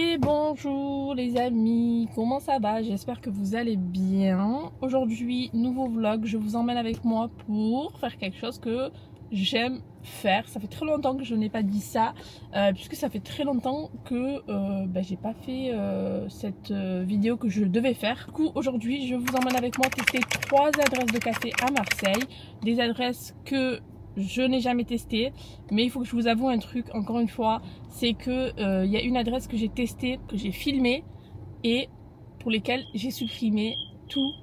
Et bonjour les amis, comment ça va? J'espère que vous allez bien. Aujourd'hui, nouveau vlog, je vous emmène avec moi pour faire quelque chose que j'aime faire. Ça fait très longtemps que je n'ai pas dit ça, puisque ça fait très longtemps que j'ai pas fait cette vidéo que je devais faire. Du coup, aujourd'hui, je vous emmène avec moi tester 3 adresses de café à Marseille. Des adresses que je n'ai jamais testé, mais il faut que je vous avoue un truc encore une fois, c'est que y a une adresse que j'ai testée, que j'ai filmée et pour lesquelles j'ai supprimé toutes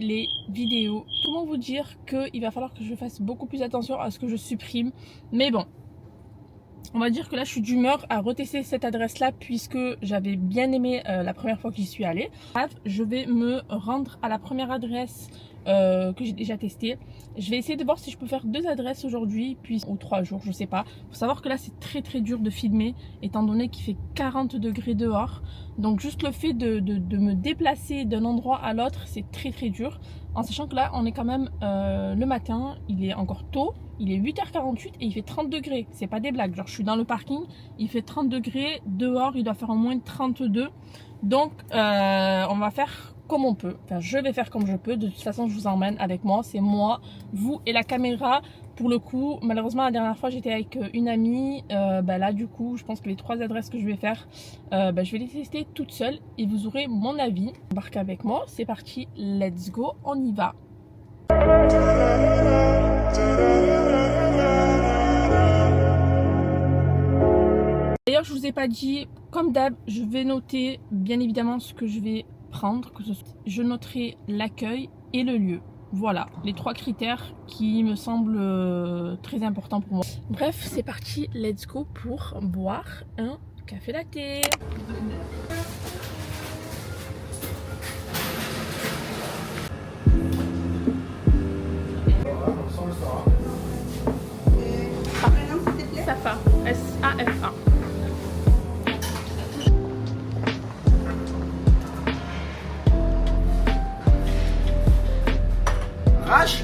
les vidéos. Comment vous dire qu'il va falloir que je fasse beaucoup plus attention à ce que je supprime, mais bon, on va dire que là je suis d'humeur à retester cette adresse là puisque j'avais bien aimé la première fois que j'y suis allée. Bref, je vais me rendre à la première adresse que j'ai déjà testée. Je vais essayer de voir si je peux faire 2 adresses aujourd'hui ou 3 jours, je sais pas. Faut savoir que là c'est très dur de filmer étant donné qu'il fait 40 degrés dehors. Donc juste le fait de me déplacer d'un endroit à l'autre, c'est très dur. En sachant que là on est quand même le matin, il est encore tôt. Il est 8h48 et il fait 30 degrés. C'est pas des blagues. Genre, je suis dans le parking, il fait 30 degrés. Dehors, il doit faire au moins 32. Donc, on va faire comme on peut. Enfin, je vais faire comme je peux. De toute façon, je vous emmène avec moi. C'est moi, vous et la caméra. Pour le coup, malheureusement, la dernière fois, j'étais avec une amie. Là, du coup, je pense que les 3 adresses que je vais faire, je vais les tester toute seule et vous aurez mon avis. Embarquez avec moi. C'est parti. Let's go. On y va. D'ailleurs, je vous ai pas dit, comme d'hab, je vais noter bien évidemment ce que je vais prendre. Je noterai l'accueil et le lieu. Voilà, les 3 critères qui me semblent très importants pour moi. Bref, c'est parti, let's go pour boire un café latte. Safa, S-A-F-A. Rache.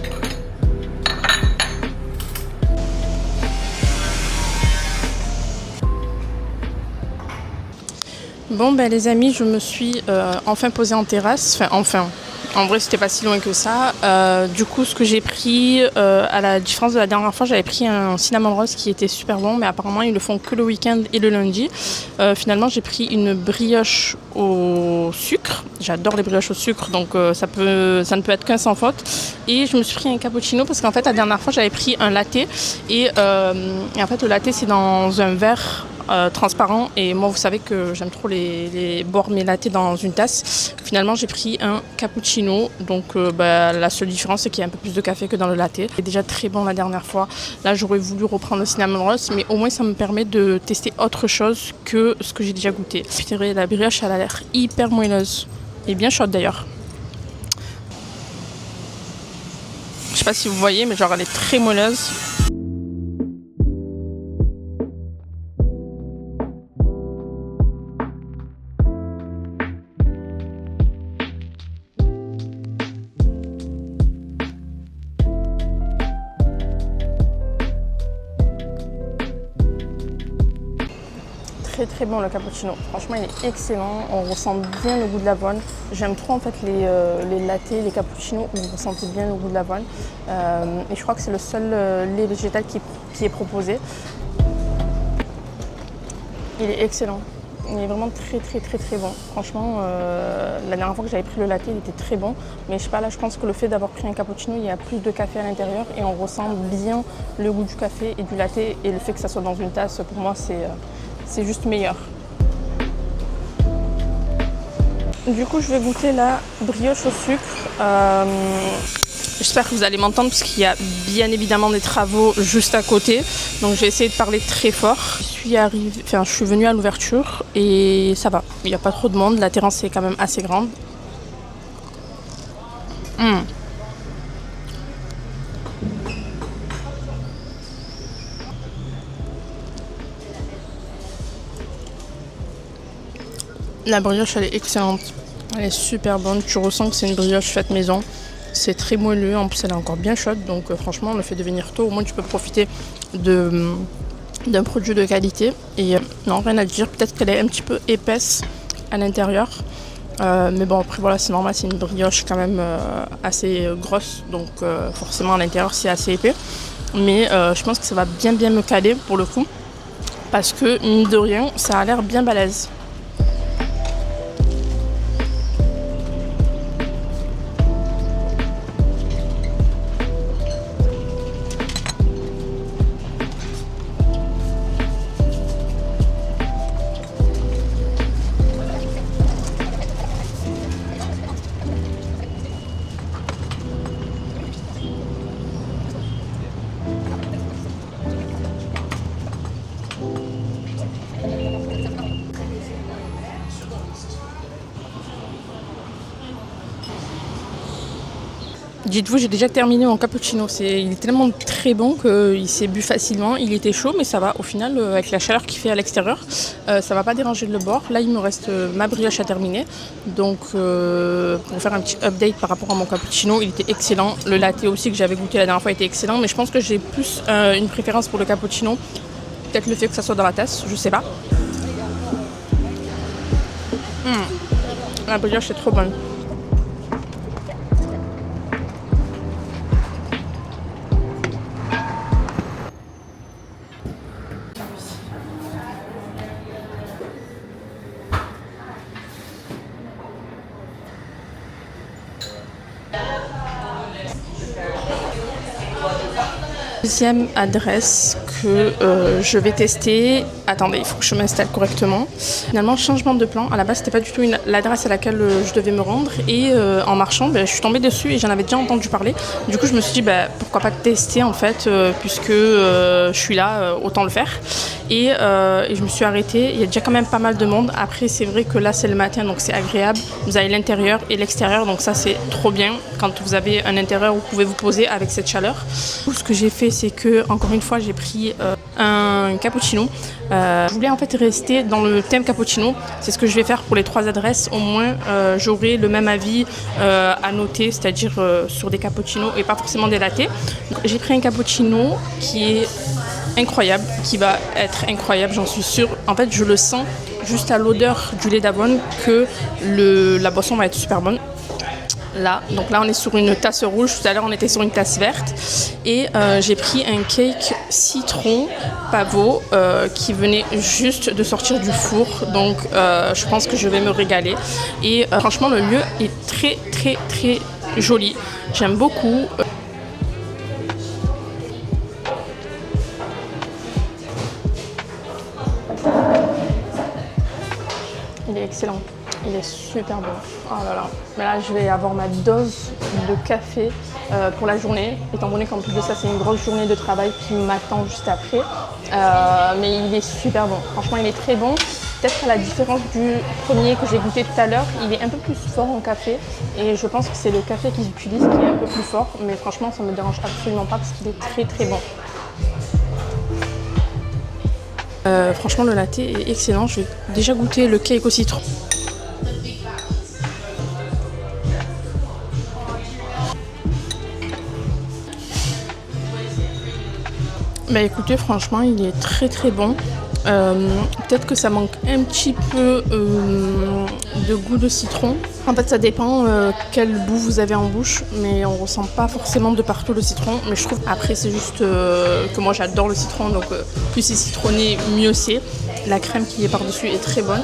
Bon les amis, je me suis enfin posée en terrasse, en vrai c'était pas si loin que ça. Du coup ce que j'ai pris, à la différence de la dernière fois, j'avais pris un cinnamon roll qui était super bon, mais apparemment ils le font que le week-end et le lundi. Finalement j'ai pris une brioche au sucre, j'adore les brioches au sucre, donc ça ne peut être qu'un sans faute. Et je me suis pris un cappuccino parce qu'en fait la dernière fois j'avais pris un latte et en fait le latte c'est dans un verre transparent et moi vous savez que j'aime trop boire mes lattés dans une tasse. Finalement j'ai pris un cappuccino, donc la seule différence c'est qu'il y a un peu plus de café que dans le latte. C'est déjà très bon la dernière fois. Là j'aurais voulu reprendre le cinnamon roll, mais au moins ça me permet de tester autre chose que ce que j'ai déjà goûté. La brioche elle a l'air hyper moelleuse et bien chaude d'ailleurs. Je sais pas si vous voyez, mais genre elle est très moelleuse. Très bon le cappuccino, franchement il est excellent, on ressent bien le goût de l'avoine. J'aime trop en fait les lattés, les cappuccinos où vous ressentez bien le goût de l'avoine, et je crois que c'est le seul lait végétal qui est proposé. Il est excellent, il est vraiment très bon. Franchement la dernière fois que j'avais pris le latte il était très bon, mais je sais pas, là je pense que le fait d'avoir pris un cappuccino, il y a plus de café à l'intérieur et on ressent bien le goût du café et du latte, et le fait que ça soit dans une tasse, pour moi c'est juste meilleur. Du coup, je vais goûter la brioche au sucre. J'espère que vous allez m'entendre parce qu'il y a bien évidemment des travaux juste à côté. Donc, je vais essayer de parler très fort. Je suis venue à l'ouverture et ça va. Il n'y a pas trop de monde. La terrasse est quand même assez grande. La brioche elle est excellente, elle est super bonne, tu ressens que c'est une brioche faite maison, c'est très moelleux, en plus elle est encore bien chaude, donc franchement le fait de venir tôt, au moins tu peux profiter de d'un produit de qualité. Et non, rien à dire, peut-être qu'elle est un petit peu épaisse à l'intérieur. Mais bon, après voilà, c'est normal, c'est une brioche quand même assez grosse, donc forcément à l'intérieur c'est assez épais. Mais je pense que ça va bien me caler pour le coup, parce que mine de rien, ça a l'air bien balèze. Dites-vous, j'ai déjà terminé mon cappuccino. Il est tellement très bon qu'il s'est bu facilement. Il était chaud, mais ça va. Au final, avec la chaleur qu'il fait à l'extérieur, ça va pas déranger le bord. Là, il me reste ma brioche à terminer. Donc, pour faire un petit update par rapport à mon cappuccino, il était excellent. Le latte aussi que j'avais goûté la dernière fois était excellent. Mais je pense que j'ai plus une préférence pour le cappuccino. Peut-être le fait que ça soit dans la tasse, je sais pas. La brioche est trop bonne. Deuxième adresse que je vais tester. Attendez, il faut que je m'installe correctement. Finalement, changement de plan. À la base, c'était pas du tout l'adresse à laquelle je devais me rendre. Et en marchant, je suis tombée dessus et j'en avais déjà entendu parler. Du coup, je me suis dit, pourquoi pas tester en fait, puisque je suis là, autant le faire. Et je me suis arrêtée. Il y a déjà quand même pas mal de monde. Après, c'est vrai que là, c'est le matin, donc c'est agréable. Vous avez l'intérieur et l'extérieur, donc ça, c'est trop bien. Quand vous avez un intérieur où vous pouvez vous poser avec cette chaleur. Tout ce que j'ai fait, c'est que, encore une fois, j'ai pris un cappuccino. Je voulais en fait rester dans le thème cappuccino. C'est ce que je vais faire pour les 3 adresses. Au moins, j'aurai le même avis à noter, c'est-à-dire sur des cappuccinos et pas forcément des lattés. Donc, j'ai pris un cappuccino qui est incroyable, qui va être incroyable, j'en suis sûre. En fait, je le sens juste à l'odeur du lait d'avoine que la boisson va être super bonne. Là, donc là on est sur une tasse rouge, tout à l'heure on était sur une tasse verte et j'ai pris un cake citron pavot qui venait juste de sortir du four, donc je pense que je vais me régaler et franchement le lieu est très joli, j'aime beaucoup. Il est excellent. Il est super bon. Oh là là. Mais là, je vais avoir ma dose de café pour la journée, étant donné qu'en plus de ça, c'est une grosse journée de travail qui m'attend juste après. Mais il est super bon. Franchement, il est très bon. Peut-être à la différence du premier que j'ai goûté tout à l'heure, il est un peu plus fort en café. Et je pense que c'est le café qu'ils utilisent qui est un peu plus fort. Mais franchement, ça ne me dérange absolument pas parce qu'il est très bon. Franchement, le latte est excellent. Je vais déjà goûter le cake au citron. Écoutez, franchement, il est très bon. Peut-être que ça manque un petit peu de goût de citron. En fait, ça dépend quel goût vous avez en bouche, mais on ressent pas forcément de partout le citron. Mais je trouve, après, c'est juste que moi j'adore le citron, donc plus c'est citronné, mieux c'est. La crème qui est par-dessus est très bonne.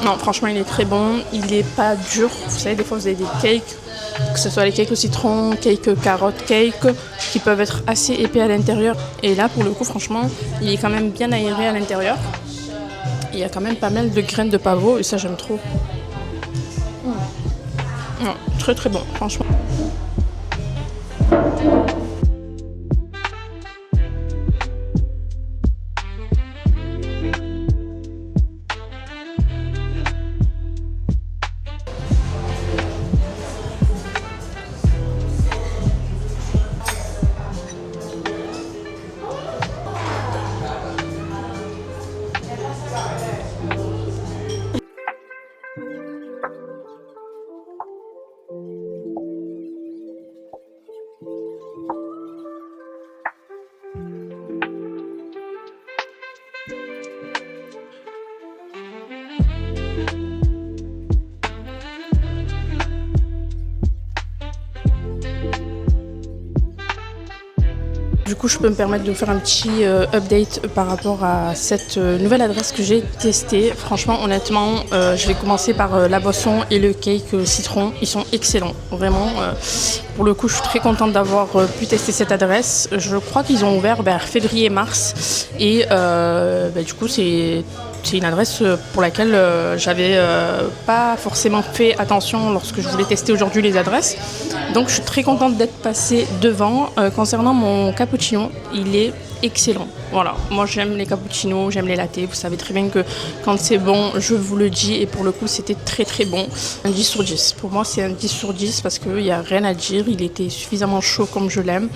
Non, franchement, il est très bon. Il est pas dur. Vous savez, des fois, vous avez des cakes, que ce soit les cakes au citron, cake carotte cake, qui peuvent être assez épais à l'intérieur. Et là, pour le coup, franchement, il est quand même bien aéré à l'intérieur. Il y a quand même pas mal de graines de pavot et ça, j'aime trop. Non, très bon, franchement. coup, je peux me permettre de vous faire un petit update par rapport à cette nouvelle adresse que j'ai testée. Franchement, honnêtement, je vais commencer par la boisson et le cake citron. Ils sont excellents, vraiment. Pour le coup, je suis très contente d'avoir pu tester cette adresse. Je crois qu'ils ont ouvert vers février-mars. Et du coup, c'est une adresse pour laquelle j'avais pas forcément fait attention lorsque je voulais tester aujourd'hui les adresses. Donc je suis très contente d'être passée devant. Concernant mon cappuccino, il est excellent. Voilà, moi j'aime les cappuccinos, j'aime les lattés. Vous savez très bien que quand c'est bon, je vous le dis. Et pour le coup, c'était très très bon. Un 10 sur 10. Pour moi, c'est un 10 sur 10 parce qu'il n'y a rien à dire. Il était suffisamment chaud comme je l'aime.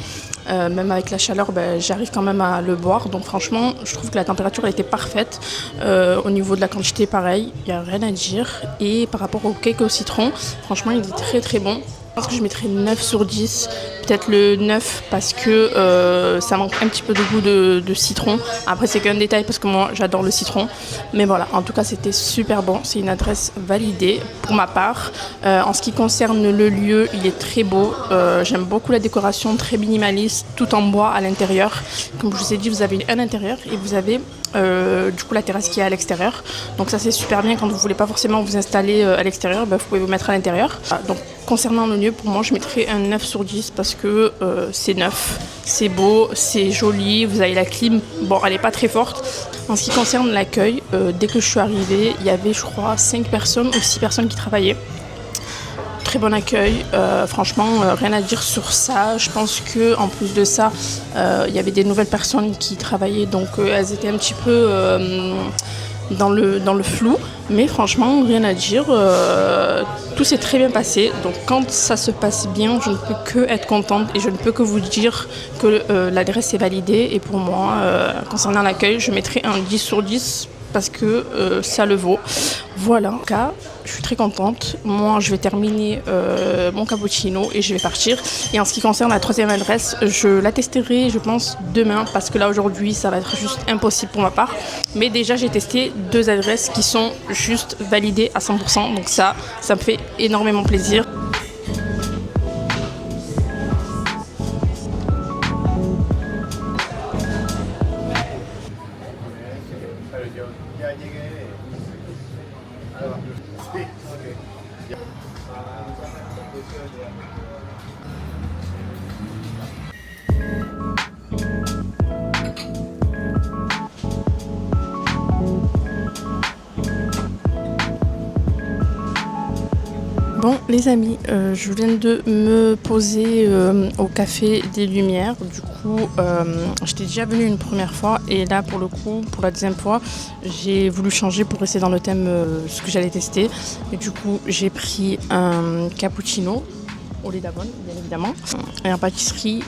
Même avec la chaleur, j'arrive quand même à le boire. Donc franchement, je trouve que la température elle était parfaite. Au niveau de la quantité, pareil, il n'y a rien à dire. Et par rapport au cake au citron, franchement, il est très très bon. Je pense que je mettrais 9 sur 10, peut-être le 9 parce que ça manque un petit peu de goût de citron. Après c'est qu'un détail parce que moi j'adore le citron. Mais voilà, en tout cas c'était super bon, c'est une adresse validée pour ma part. En ce qui concerne le lieu, il est très beau. J'aime beaucoup la décoration, très minimaliste, tout en bois à l'intérieur. Comme je vous ai dit, vous avez un intérieur et vous avez du coup la terrasse qui est à l'extérieur. Donc ça c'est super bien quand vous ne voulez pas forcément vous installer à l'extérieur, vous pouvez vous mettre à l'intérieur. Donc concernant le lieu, pour moi je mettrais un 9 sur 10 parce que c'est neuf, c'est beau, c'est joli, vous avez la clim, bon elle n'est pas très forte. En ce qui concerne l'accueil, dès que je suis arrivée, il y avait je crois 5 personnes ou 6 personnes qui travaillaient. Très bon accueil, franchement rien à dire sur ça. Je pense que en plus de ça, il y avait des nouvelles personnes qui travaillaient, donc elles étaient un petit peu dans le flou, mais franchement rien à dire. Tout s'est très bien passé, donc quand ça se passe bien, je ne peux que être contente et je ne peux que vous dire que l'adresse est validée. Et pour moi, concernant l'accueil, je mettrai un 10 sur 10 parce que ça le vaut. Voilà, en tout cas, je suis très contente. Moi, je vais terminer mon cappuccino et je vais partir. Et en ce qui concerne la troisième adresse, je la testerai, je pense, demain parce que là, aujourd'hui, ça va être juste impossible pour ma part. Mais déjà, j'ai testé 2 adresses qui sont juste validées à 100%. Donc ça me fait énormément plaisir. Bon les amis, je viens de me poser au Café des Lumières. Du coup, j'étais déjà venue une première fois et là pour le coup, pour la deuxième fois, j'ai voulu changer pour rester dans le thème ce que j'allais tester. Et du coup, j'ai pris un cappuccino au lait d'avoine, bien évidemment, et en pâtisserie.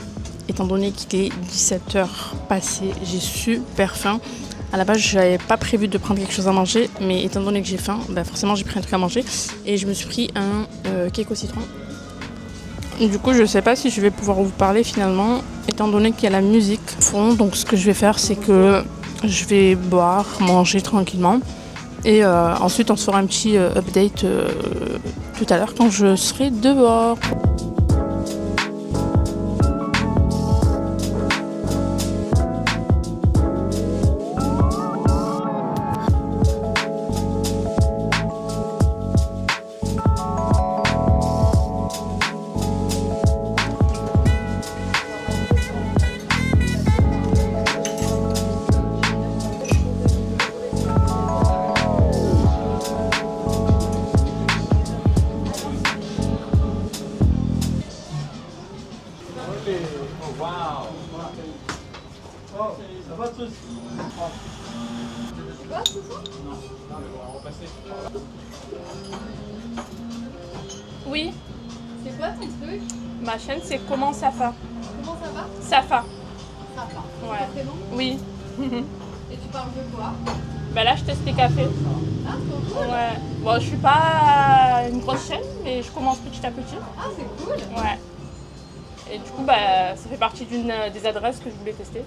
Étant donné qu'il est 17h passé, j'ai super faim. À la base, je n'avais pas prévu de prendre quelque chose à manger, mais étant donné que j'ai faim, forcément j'ai pris un truc à manger et je me suis pris un cake au citron. Du coup, je ne sais pas si je vais pouvoir vous parler finalement, étant donné qu'il y a la musique au fond. Donc ce que je vais faire, c'est que je vais boire, manger tranquillement et ensuite on se fera un petit update tout à l'heure quand je serai dehors. Oui, C'est quoi ton truc? ma chaîne c'est Comment Safa. Comment ça va? Safa. Ça va. Ouais. C'est bon? Oui. Et tu parles de quoi? Là je teste les cafés. Ah, trop cool. Ouais. Bon, je suis pas une grosse chaîne, mais je commence petit à petit. Ah, c'est cool. Ouais. Et du coup, ça fait partie d'une des adresses que je voulais tester.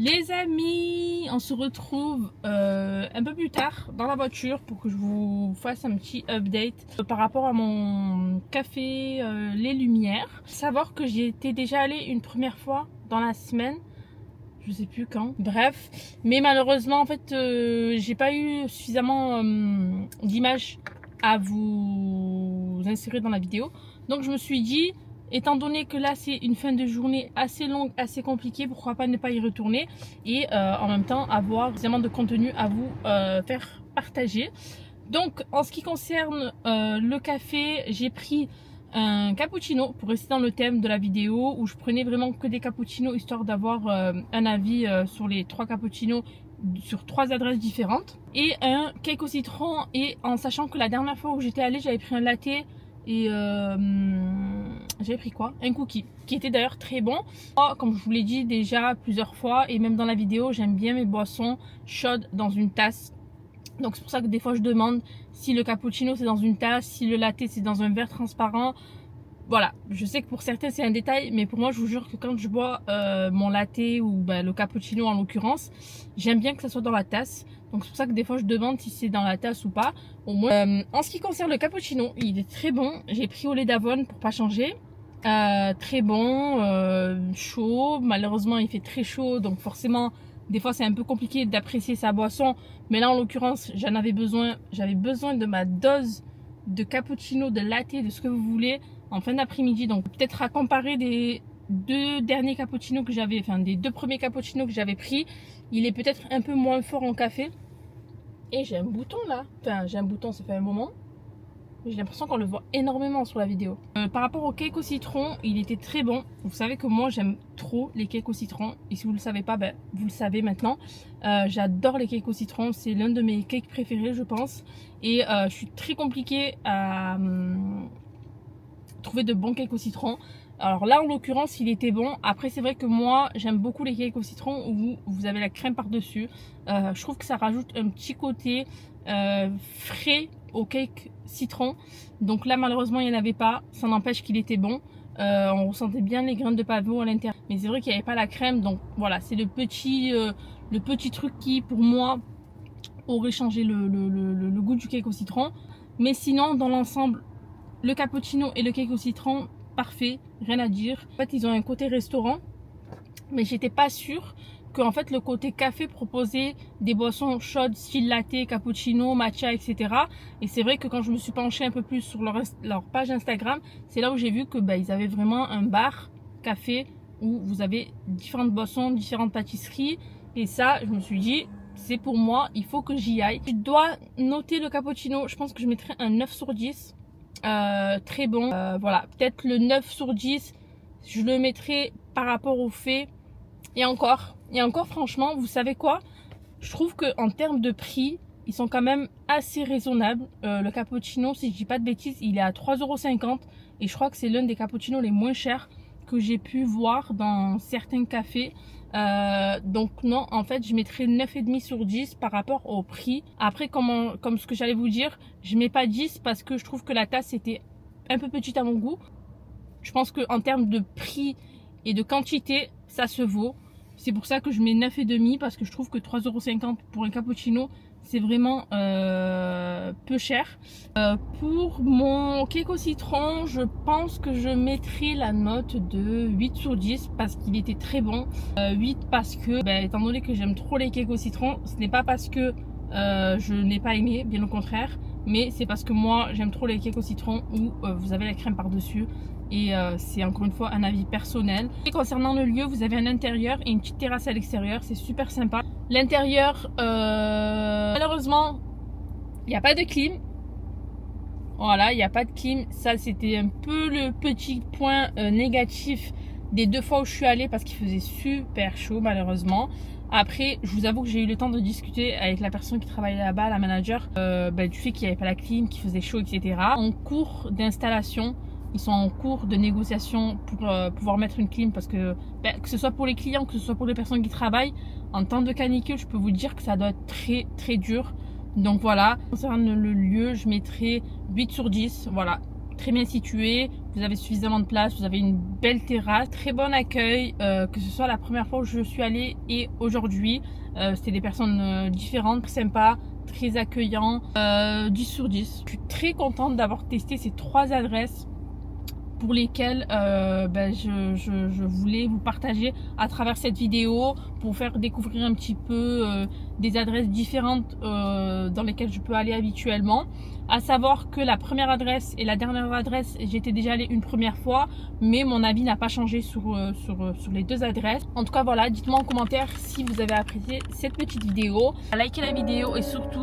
Les amis, on se retrouve un peu plus tard dans la voiture pour que je vous fasse un petit update par rapport à mon café Les Lumières. Savoir que j'y étais déjà allée une première fois dans la semaine, je sais plus quand, bref, mais malheureusement en fait j'ai pas eu suffisamment d'images à vous insérer dans la vidéo, donc je me suis dit, étant donné que là c'est une fin de journée assez longue, assez compliquée, pourquoi pas ne pas y retourner et en même temps avoir suffisamment de contenu à vous faire partager. Donc en ce qui concerne le café, j'ai pris un cappuccino pour rester dans le thème de la vidéo où je prenais vraiment que des cappuccinos histoire d'avoir un avis sur les 3 cappuccinos sur 3 adresses différentes, et un cake au citron, et en sachant que la dernière fois où j'étais allée j'avais pris un latte et j'avais pris quoi, un cookie qui était d'ailleurs très bon. Comme je vous l'ai dit déjà plusieurs fois et même dans la vidéo, j'aime bien mes boissons chaudes dans une tasse, donc c'est pour ça que des fois je demande si le cappuccino c'est dans une tasse, si le latte c'est dans un verre transparent. Voilà, je sais que pour certains c'est un détail, mais pour moi je vous jure que quand je bois mon latte ou le cappuccino en l'occurrence, j'aime bien que ça soit dans la tasse. Donc c'est pour ça que des fois je demande si c'est dans la tasse ou pas. Au moins. En ce qui concerne le cappuccino, il est très bon. J'ai pris au lait d'avoine pour pas changer. Très bon, chaud. Malheureusement il fait très chaud, donc forcément des fois c'est un peu compliqué d'apprécier sa boisson. Mais là en l'occurrence j'avais besoin de ma dose de cappuccino, de latte, de ce que vous voulez en fin d'après-midi. Donc peut-être à comparer des 2 derniers cappuccinos que j'avais, enfin des 2 premiers cappuccinos que j'avais pris, il est peut-être un peu moins fort en café. Et j'ai un bouton là, enfin j'ai un bouton, ça fait un moment, j'ai l'impression qu'on le voit énormément sur la vidéo. Par rapport au cake au citron, il était très bon. Vous savez que moi j'aime trop les cakes au citron, et si vous le savez pas, vous le savez maintenant. J'adore les cakes au citron, c'est l'un de mes cakes préférés je pense, et je suis très compliquée à trouver de bons cakes au citron. Alors là en l'occurrence il était bon. Après c'est vrai que moi j'aime beaucoup les cakes au citron où vous avez la crème par dessus. Je trouve que ça rajoute un petit côté frais au cake citron. Donc là malheureusement il n'y en avait pas, ça n'empêche qu'il était bon. On ressentait bien les graines de pavot à l'intérieur, mais c'est vrai qu'il n'y avait pas la crème. Donc voilà, c'est le petit truc qui pour moi aurait changé le goût du cake au citron. Mais sinon dans l'ensemble, le cappuccino et le cake au citron, parfait, rien à dire. En fait ils ont un côté restaurant, mais j'étais pas sûre que en fait le côté café proposait des boissons chaudes style latte, cappuccino, matcha, etc. Et c'est vrai que quand je me suis penchée un peu plus sur leur page Instagram, c'est là où j'ai vu que ils avaient vraiment un bar café où vous avez différentes boissons, différentes pâtisseries, et ça je me suis dit c'est pour moi, il faut que j'y aille. Je dois noter le cappuccino, je pense que je mettrai un 9 sur 10. Très bon, voilà, peut-être le 9 sur 10 je le mettrai par rapport au fait. Et encore franchement, vous savez quoi, je trouve que en termes de prix ils sont quand même assez raisonnables. Le cappuccino, si je dis pas de bêtises, il est à 3,50 € et je crois que c'est l'un des cappuccinos les moins chers que j'ai pu voir dans certains cafés. Donc non, en fait je mettrais 9,5 sur 10 par rapport au prix. Après comme ce que j'allais vous dire, je mets pas 10 parce que je trouve que la tasse était un peu petite à mon goût. Je pense que en termes de prix et de quantité ça se vaut. C'est pour ça que je mets 9,5 parce que je trouve que 3,50 € pour un cappuccino c'est vraiment peu cher. Pour mon cake au citron, je pense que je mettrai la note de 8 sur 10 parce qu'il était très bon. 8 parce que, étant donné que j'aime trop les cakes au citron, ce n'est pas parce que je n'ai pas aimé, bien au contraire, mais c'est parce que moi j'aime trop les cakes au citron où vous avez la crème par dessus. Et c'est encore une fois un avis personnel. Et concernant le lieu, vous avez un intérieur et une petite terrasse à l'extérieur, c'est super sympa. L'intérieur, malheureusement, il n'y a pas de clim. Voilà, il n'y a pas de clim. Ça, c'était un peu le petit point négatif des 2 fois où je suis allée parce qu'il faisait super chaud malheureusement. Après, je vous avoue que j'ai eu le temps de discuter avec la personne qui travaillait là-bas, la manager, du fait qu'il n'y avait pas la clim, qu'il faisait chaud, etc. En cours d'installation, ils sont en cours de négociation pour pouvoir mettre une clim parce que ce soit pour les clients, que ce soit pour les personnes qui travaillent, en temps de canicule, je peux vous dire que ça doit être très très dur. Donc voilà, concernant le lieu, je mettrai 8 sur 10. Voilà, très bien situé, vous avez suffisamment de place, vous avez une belle terrasse, très bon accueil, que ce soit la première fois où je suis allée et aujourd'hui. C'était des personnes différentes, sympas, très accueillants, 10 sur 10. Je suis très contente d'avoir testé ces 3 adresses pour lesquelles je voulais vous partager à travers cette vidéo pour faire découvrir un petit peu des adresses différentes dans lesquelles je peux aller habituellement. À savoir que la première adresse et la dernière adresse, j'étais déjà allée une première fois, mais mon avis n'a pas changé sur les 2 adresses. En tout cas voilà, dites-moi en commentaire si vous avez apprécié cette petite vidéo. Likez la vidéo et surtout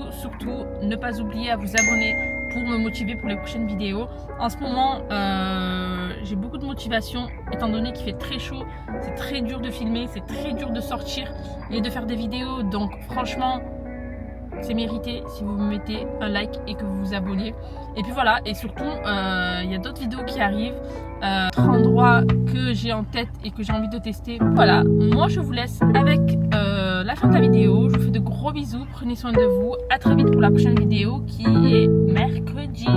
ne pas oublier à vous abonner pour me motiver pour les prochaines vidéos. En ce moment j'ai beaucoup de motivation étant donné qu'il fait très chaud, c'est très dur de filmer, c'est très dur de sortir et de faire des vidéos, donc franchement c'est mérité si vous me mettez un like et que vous vous abonnez. Et puis voilà, et surtout il y a d'autres vidéos qui arrivent, d'autres endroits que j'ai en tête et que j'ai envie de tester. Voilà, moi je vous laisse avec la fin de la vidéo. Je vous fais de gros bisous, prenez soin de vous, à très vite pour la prochaine vidéo qui est mercredi.